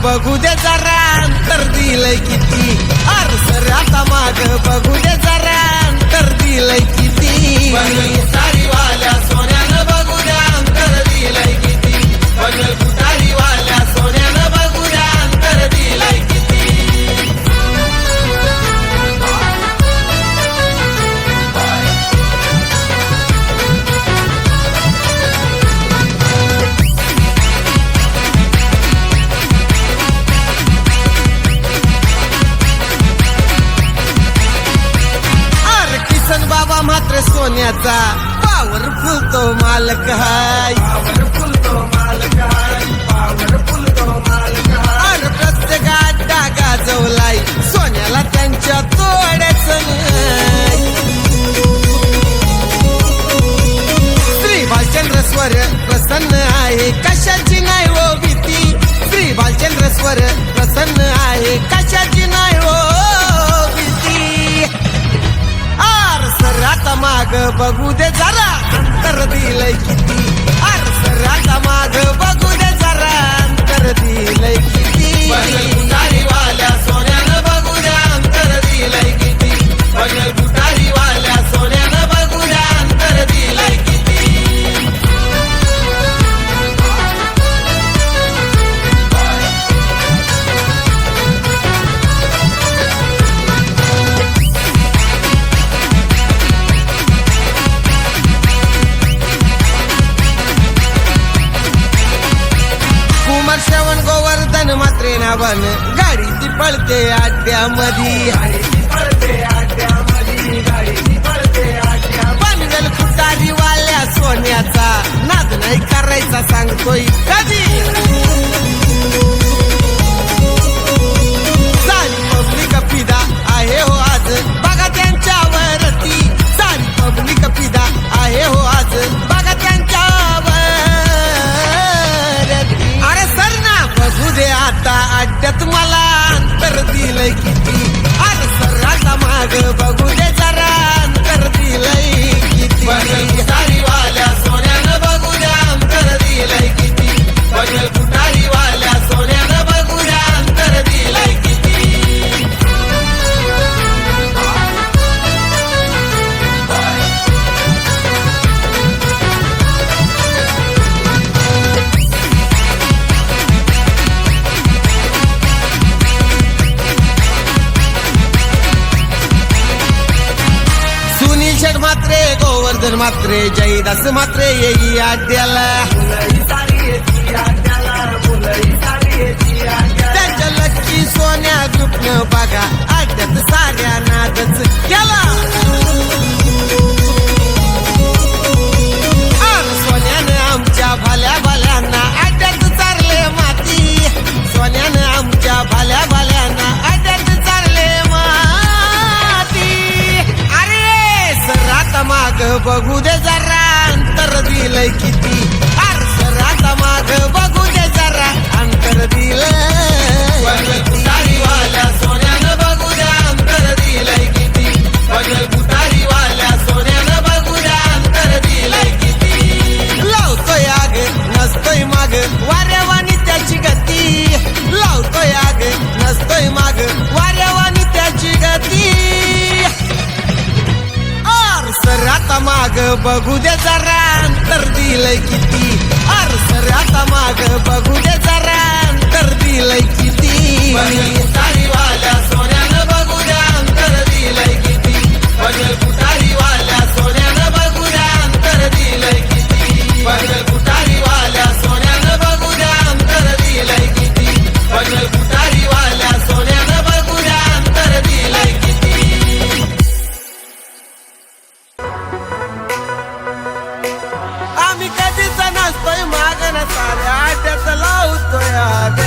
बघू दे जरा अंतर दिलंय किती. अरे सर आता माग बघू दे जरा अंतर दिलंय किती. साडीवाल्या सोन्यानं बघू द्या अंतर दिलंय किती. बगल कुटारीवाल्या सोन्यानं बघू द्या अंतर दिलंय किती. अरे किसन बाबा मात्र सोन्याचा पॉवरफुल तो मालक हाय. अरे प्रत्येकात डागा जवलाय सोन्याला त्यांच्या तोड्याच नाही. श्री भालचंद्र स्वर प्रसन्न आहे कशाची नाही हो भीती. श्री भालचंद्र स्वर प्रसन्न आहे कशाची नाही हो भीती. आर सर आता माग बघू दे जरा अंतर दिलंय किती. आर सर आता माग बघू दे जरा अंतर दिलंय किती. बगल कुटारीवाल्या सोन्यानं बघू द्या अंतर दिलंय किती. बगल कुटारीवाल्या सोन्यानं बघू द्या अंतर दिलंय किती. कुमार श्रवण गोवर्धन मात्रे नावन गाडी ती पळते अड्ड्यामधी. बनगल कुटारी वाल्या सोन्याचा नाद नाही करायचा सांगतोय कधी. सारी पब्लिक फिदा आहे हो आज बघा त्यांच्यावरती. सारी पब्लिक फिदा आहे हो आज बघा त्यांच्यावरती. अरे सर ना बघू दे आता अड्ड्यात मला अंतर दिलंय किती. अरे सर आता माग बघू दे जरा अंतर दिलंय किती. बगल कुटारीवाल्या सोन्यानं बघू द्या अंतर दिलंय किती. बगल कुटारीवाल्या सोन्यानं बघू द्या अंतर दिलंय किती. सुनील शेठ मात्रे गोवर्धन मात्रे जयदास मात्रे येई अड्ड्याला. त्यांच्या लक्की सोन्या ग्रुपनं बघा अड्ड्यात साऱ्या नादच केला. अरे सोन्यानं आमच्या भाल्या भाल्यांना अड्ड्यात चारले माती. सोन्यानं आमच्या भाल्या भाल्यांना अड्ड्यात चारले माती. अरे सर आता माग बघू दे जरा अंतर दिलंय किती. अरे सर आता माग बघू दे जरा अंतर दिलंय बगल किती. कुटारीवाल्या सोन्यानं बघू द्या अंतर दिलंय किती. बगल कुटारीवाल्या सोन्यानं बघू द्या अंतर दिलंय किती. लावतोय आग नसतोय माग वाऱ्यावानी त्याची गती. लावतोय आग नसतोय माग वाऱ्यावानी त्याची गती. आर सर आता माग बघू दे जरा अंतर दिलंय किती. आर सर आता माग बघू दे जरा अंतर दिलंय किती. बगल कुटारीवाल्या सोन्यानं बघू द्या अंतर दिलंय किती. बगल कुटारीवाल्या सोन्यानं बघू द्या अंतर दिलंय किती. बगल कुटारीवाल्या सोन्यानं बघू द्या अंतर दिलंय किती. बगल कुटारीवाल्या सोन्यानं बघू द्या अंतर दिलंय किती. आम्ही कधीच नसतोय माग न साऱ्या अड्ड्यात लावतोय आग.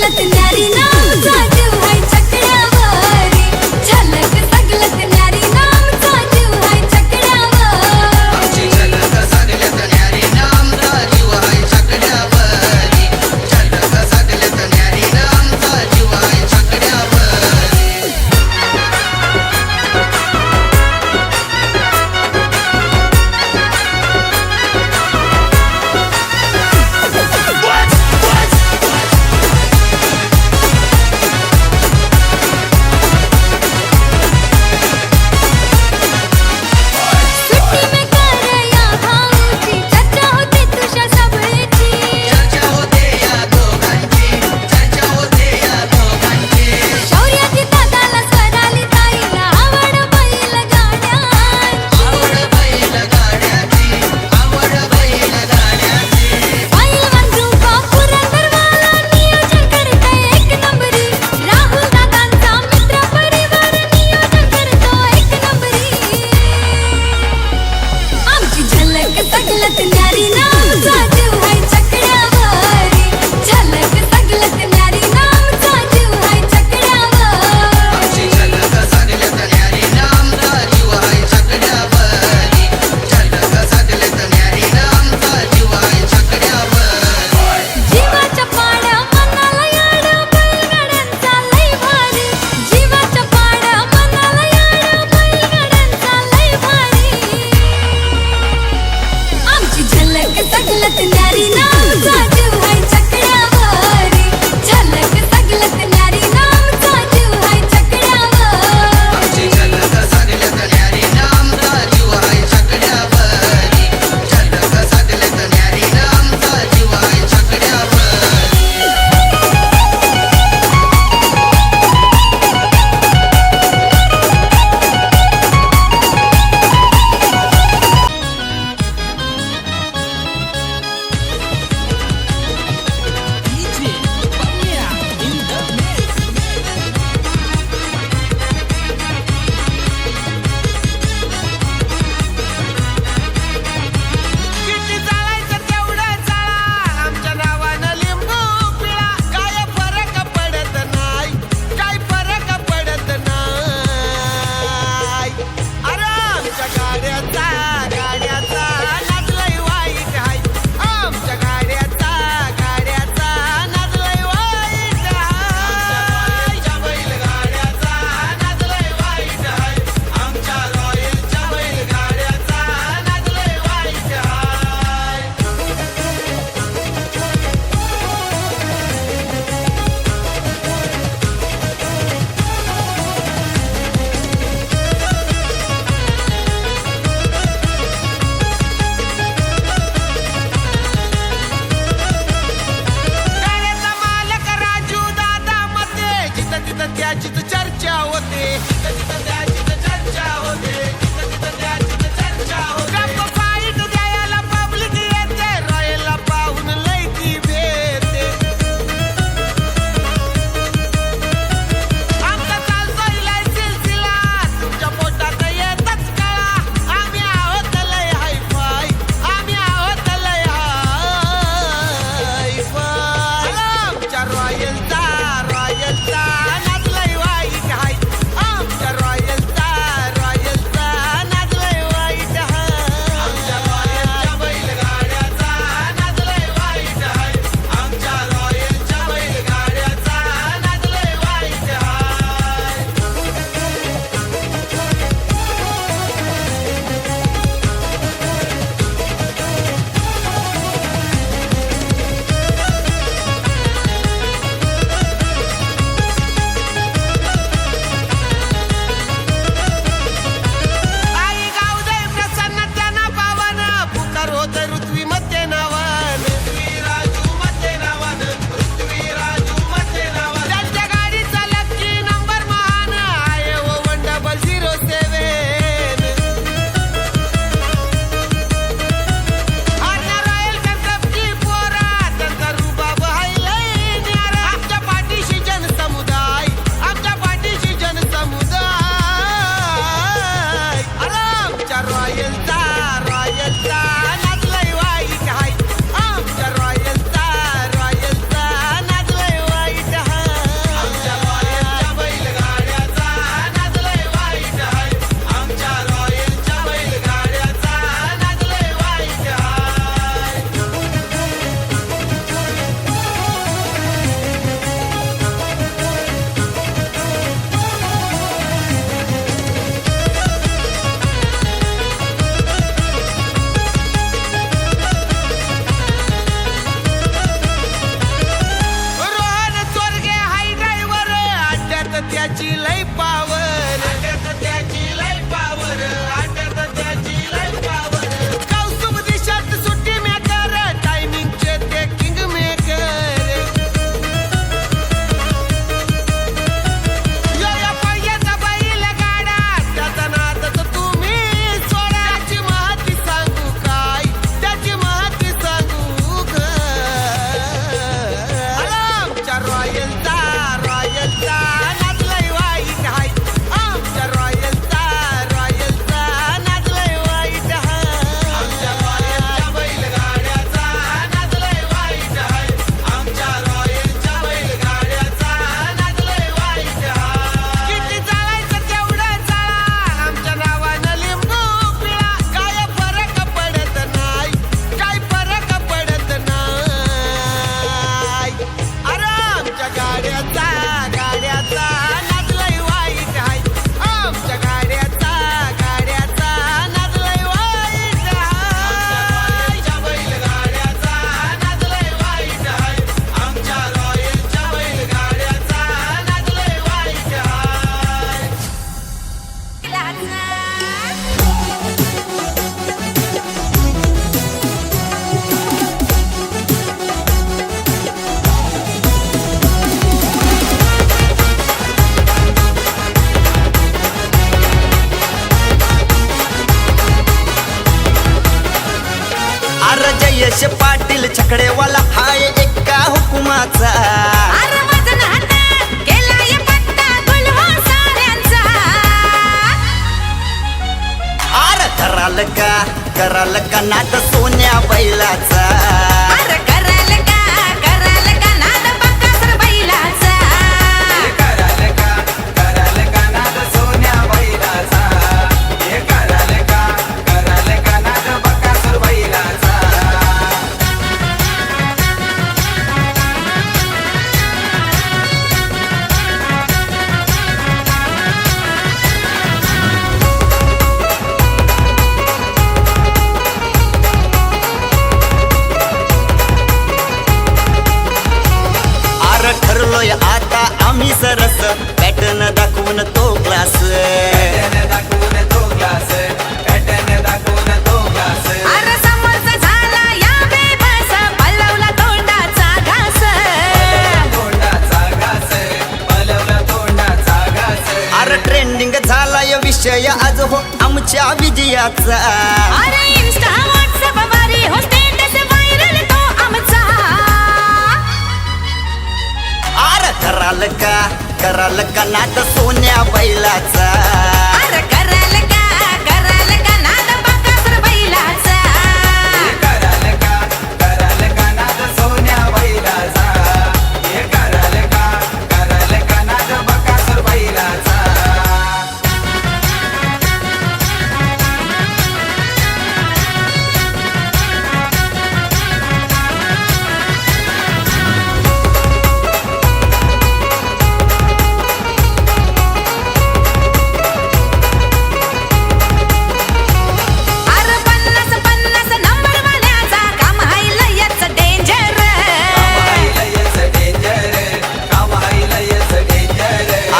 सगलत न्यारी नामचा जीव हाय चकड्यावरी झलक सगलत न्यारी नामचा जीव हाय चकड्यावर आमची झलक सगळ्यात न्यारी नामचा जीव आहे छकड्यावरी झलक सगळ्यात न्यारी नामचा जीव आहे छकड्यावरी त्याची लय पावर आट्यात त्याची लय पावर आट्यात त्याची लय पावर कौस्तुभ दिशात सुट्टी मेकर टायमिंगचे ते किंग मेकर या पहिल्याचा बैल गाडा त्याचा नादच तुम्ही सोडा त्याची महती सांगू काय त्याची महती सांगू ग आमच्या रॉयलचा नाचलंय वाईट हाय आमच्या रॉयलचा नाचलंय वाईट आमच्या हाय रॉयलच्या बैलगाड्याचा नाचलंय वाईट हाय आमच्या रॉयलच्या बैलगाड्याचा नाचलंय वाईट हाय किती चालायचं तेवढं चाला आमच्या नावानं लिंबू पिळा काय फरक पडत नाही काय फरक पडत नाही अरे आमच्या गाड्याचा नाचलंय वाईट हाय आमच्या गाड्याचा नाचलंय वाईट हाय रॉयलच्या बैलगाड्याचा नाचलंय वाईट हाय आमच्या रॉयलच्या बैलगाड्याचा नाचलंय वाईट हाय अरे जयेश पाटील छकडेवाला हाय एका हुकुमाचा अरे माझं नातं केलाय पत्ता गुलवा साऱ्यांचा अरे कराल का नाद सोन्या बैलाचा अरे कराल का नाद बकासूर बैलाचा कराल का नाद सोन्या बैलाचा हे कराल का नाद बकासूर बैलाचा अरे ठरलोय आता आम्ही सरस पॅटर्न दाखवून तो क्लास पॅटर्न दाखवून तो ग्लास पॅटर्न दाखवून तो ग्लास अरे समोरचा झाला या बेबस पलवला तोंडाचा घास तोंडाचा घास पलवला तोंडाचा घास अरे ट्रेंडिंग झालाय विषय आज हो आमच्या विजयाचा अरे इंस्टा व्हॉट्सअप वारी हो स्टेटस व्हायरल तो आमचा अरे कराल का नाद सोन्या बैलाचा अरे कराल का नाद बकासूर बैलाचा कराल का नाद सोन्या बैलाचा हे कराल का नाद बकासूर बैलाचा अरे 50 नंबर वाल्याचा काम हाय लयच डेंजर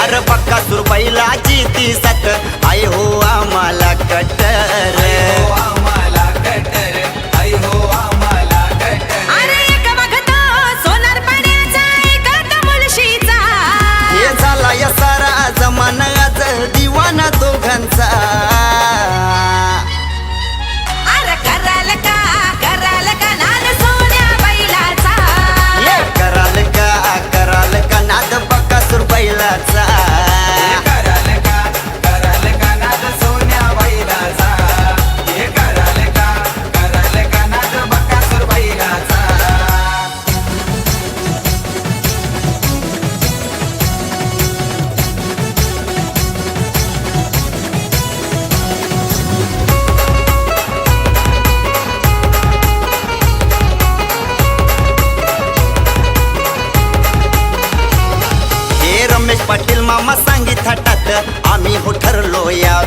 अरे बकासूर बैलाची ती सत आय हो आम्हाला कटर अरे एक बघतो सोनार पाण्याचा एक मुलशीचा हे झाला या सारा जमाना आज दिवाना दोघांचा अरे कराल का नाद सोन्या बैलाचा हे कराल का नाद बकासूर बैलाचा पाटील मामा सांगित थाटात आम्ही हो ठरलो या